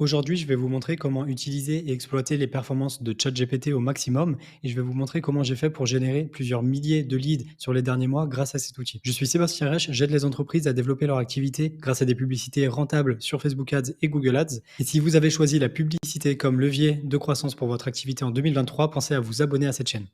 Aujourd'hui, je vais vous montrer comment utiliser et exploiter les performances de ChatGPT au maximum et je vais vous montrer comment j'ai fait pour générer plusieurs milliers de leads sur les derniers mois grâce à cet outil. Je suis Sébastien Rech, j'aide les entreprises à développer leur activité grâce à des publicités rentables sur Facebook Ads et Google Ads. Et si vous avez choisi la publicité comme levier de croissance pour votre activité en 2023, pensez à vous abonner à cette chaîne.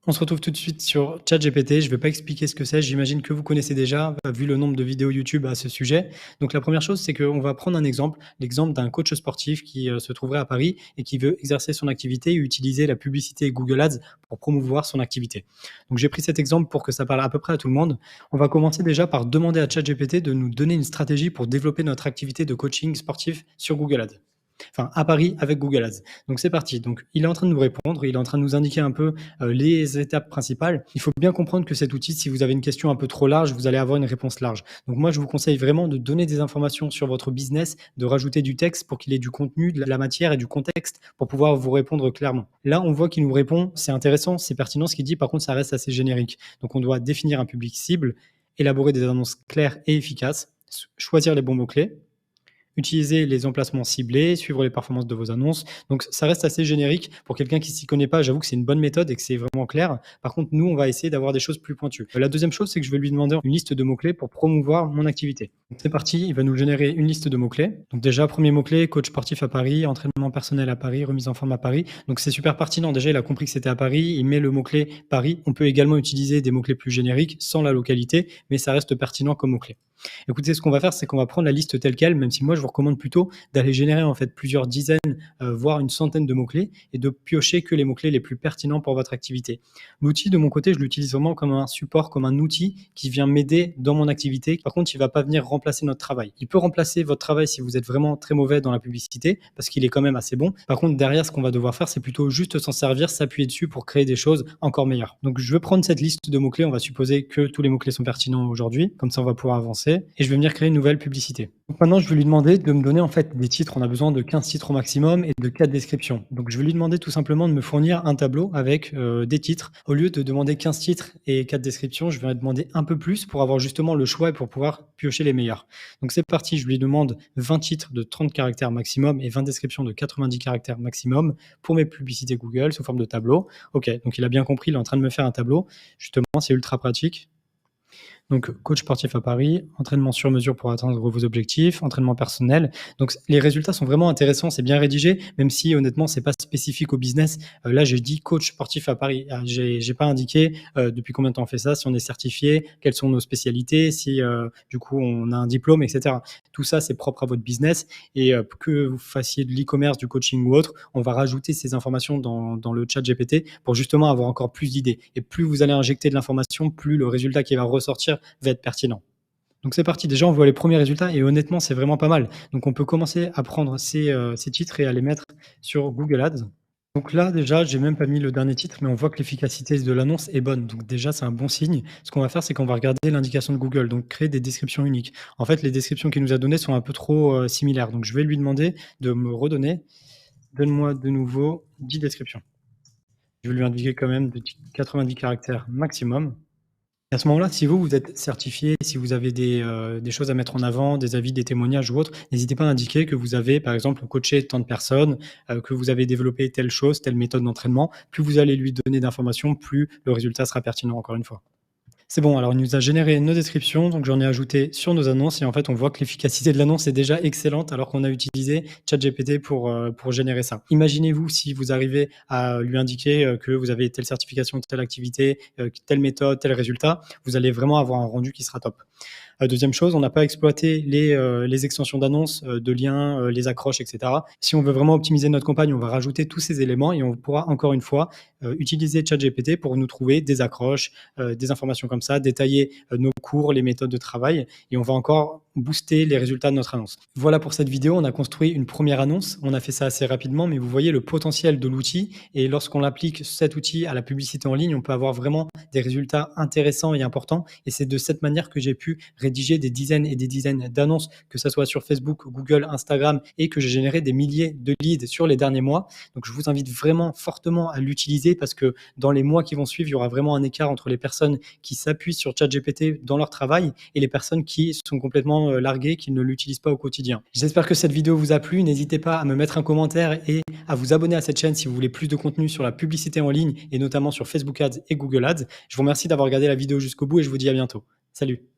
On se retrouve tout de suite sur ChatGPT. Je ne vais pas expliquer ce que c'est. J'imagine que vous connaissez déjà, vu le nombre de vidéos YouTube à ce sujet. Donc, la première chose, c'est qu'on va prendre un exemple, l'exemple d'un coach sportif qui se trouverait à Paris et qui veut exercer son activité et utiliser la publicité Google Ads pour promouvoir son activité. Donc, j'ai pris cet exemple pour que ça parle à peu près à tout le monde. On va commencer déjà par demander à ChatGPT de nous donner une stratégie pour développer notre activité de coaching sportif sur Google Ads. Enfin, à Paris avec Google Ads. Donc c'est parti. Donc il est en train de nous répondre, il est en train de nous indiquer un peu les étapes principales. Il faut bien comprendre que cet outil, si vous avez une question un peu trop large, vous allez avoir une réponse large. Donc moi, je vous conseille vraiment de donner des informations sur votre business, de rajouter du texte pour qu'il ait du contenu, de la matière et du contexte pour pouvoir vous répondre clairement. Là, on voit qu'il nous répond, c'est intéressant, c'est pertinent ce qu'il dit, par contre, ça reste assez générique. Donc on doit définir un public cible, élaborer des annonces claires et efficaces, choisir les bons mots-clés, utiliser les emplacements ciblés, suivre les performances de vos annonces. Donc ça reste assez générique. Pour quelqu'un qui ne s'y connaît pas, j'avoue que c'est une bonne méthode et que c'est vraiment clair. Par contre, nous, on va essayer d'avoir des choses plus pointues. La deuxième chose, c'est que je vais lui demander une liste de mots-clés pour promouvoir mon activité. Donc c'est parti, il va nous générer une liste de mots-clés. Donc déjà, premier mot-clé, coach sportif à Paris, entraînement personnel à Paris, remise en forme à Paris. Donc c'est super pertinent. Déjà, il a compris que c'était à Paris. Il met le mot-clé Paris. On peut également utiliser des mots-clés plus génériques sans la localité, mais ça reste pertinent comme mot-clé. Écoutez, ce qu'on va faire, c'est qu'on va prendre la liste telle quelle, même si moi, je vous recommande plutôt d'aller générer en fait plusieurs dizaines, voire une centaine de mots-clés et de piocher que les mots-clés les plus pertinents pour votre activité. L'outil, de mon côté, je l'utilise vraiment comme un support, comme un outil qui vient m'aider dans mon activité. Par contre, il ne va pas venir remplacer notre travail. Il peut remplacer votre travail si vous êtes vraiment très mauvais dans la publicité, parce qu'il est quand même assez bon. Par contre, derrière, ce qu'on va devoir faire, c'est plutôt juste s'en servir, s'appuyer dessus pour créer des choses encore meilleures. Donc, je vais prendre cette liste de mots-clés. On va supposer que tous les mots-clés sont pertinents aujourd'hui. Comme ça, on va pouvoir avancer. Et je vais venir créer une nouvelle publicité. Donc maintenant, je vais lui demander de me donner en fait des titres. On a besoin de 15 titres au maximum et de 4 descriptions. Donc je vais lui demander tout simplement de me fournir un tableau avec des titres. Au lieu de demander 15 titres et 4 descriptions, je vais demander un peu plus pour avoir justement le choix et pour pouvoir piocher les meilleurs. Donc c'est parti, je lui demande 20 titres de 30 caractères maximum et 20 descriptions de 90 caractères maximum pour mes publicités Google sous forme de tableau. Ok, donc il a bien compris, il est en train de me faire un tableau. Justement, c'est ultra pratique. Donc, coach sportif à Paris, entraînement sur mesure pour atteindre vos objectifs, entraînement personnel. Donc, les résultats sont vraiment intéressants, c'est bien rédigé, même si honnêtement, c'est pas spécifique au business. Là, j'ai dit coach sportif à Paris. J'ai pas indiqué depuis combien de temps on fait ça, si on est certifié, quelles sont nos spécialités, si du coup on a un diplôme, etc. Tout ça, c'est propre à votre business et que vous fassiez de l'e-commerce, du coaching ou autre, on va rajouter ces informations dans le chat GPT pour justement avoir encore plus d'idées. Et plus vous allez injecter de l'information, plus le résultat qui va ressortir va être pertinent. Donc c'est parti, déjà on voit les premiers résultats et honnêtement c'est vraiment pas mal. Donc on peut commencer à prendre ces titres et à les mettre sur Google Ads. Donc là déjà j'ai même pas mis le dernier titre mais on voit que l'efficacité de l'annonce est bonne. Donc déjà c'est un bon signe. Ce qu'on va faire c'est qu'on va regarder l'indication de Google, donc créer des descriptions uniques. En fait les descriptions qu'il nous a données sont un peu trop similaires. Donc je vais lui demander de me redonner, donne-moi de nouveau 10 descriptions. Je vais lui indiquer quand même de 90 caractères maximum. À ce moment-là, si vous êtes certifié, si vous avez des choses à mettre en avant, des avis, des témoignages ou autres, n'hésitez pas à indiquer que vous avez, par exemple, coaché tant de personnes, que vous avez développé telle chose, telle méthode d'entraînement. Plus vous allez lui donner d'informations, plus le résultat sera pertinent, encore une fois. C'est bon, alors il nous a généré nos descriptions, donc j'en ai ajouté sur nos annonces et en fait on voit que l'efficacité de l'annonce est déjà excellente alors qu'on a utilisé ChatGPT pour générer ça. Imaginez-vous si vous arrivez à lui indiquer que vous avez telle certification, telle activité, telle méthode, tel résultat, vous allez vraiment avoir un rendu qui sera top. Deuxième chose, on n'a pas exploité les extensions d'annonces, de liens, les accroches, etc. Si on veut vraiment optimiser notre campagne, on va rajouter tous ces éléments et on pourra encore une fois utiliser ChatGPT pour nous trouver des accroches, des informations comme ça, détailler nos cours, les méthodes de travail et on va encore booster les résultats de notre annonce. Voilà pour cette vidéo, on a construit une première annonce, on a fait ça assez rapidement, mais vous voyez le potentiel de l'outil et lorsqu'on applique cet outil à la publicité en ligne, on peut avoir vraiment des résultats intéressants et importants et c'est de cette manière que j'ai pu rédigé des dizaines et des dizaines d'annonces, que ça soit sur Facebook, Google, Instagram, et que j'ai généré des milliers de leads sur les derniers mois. Donc, je vous invite vraiment fortement à l'utiliser parce que dans les mois qui vont suivre, il y aura vraiment un écart entre les personnes qui s'appuient sur ChatGPT dans leur travail et les personnes qui sont complètement larguées, qui ne l'utilisent pas au quotidien. J'espère que cette vidéo vous a plu. N'hésitez pas à me mettre un commentaire et à vous abonner à cette chaîne si vous voulez plus de contenu sur la publicité en ligne et notamment sur Facebook Ads et Google Ads. Je vous remercie d'avoir regardé la vidéo jusqu'au bout et je vous dis à bientôt. Salut!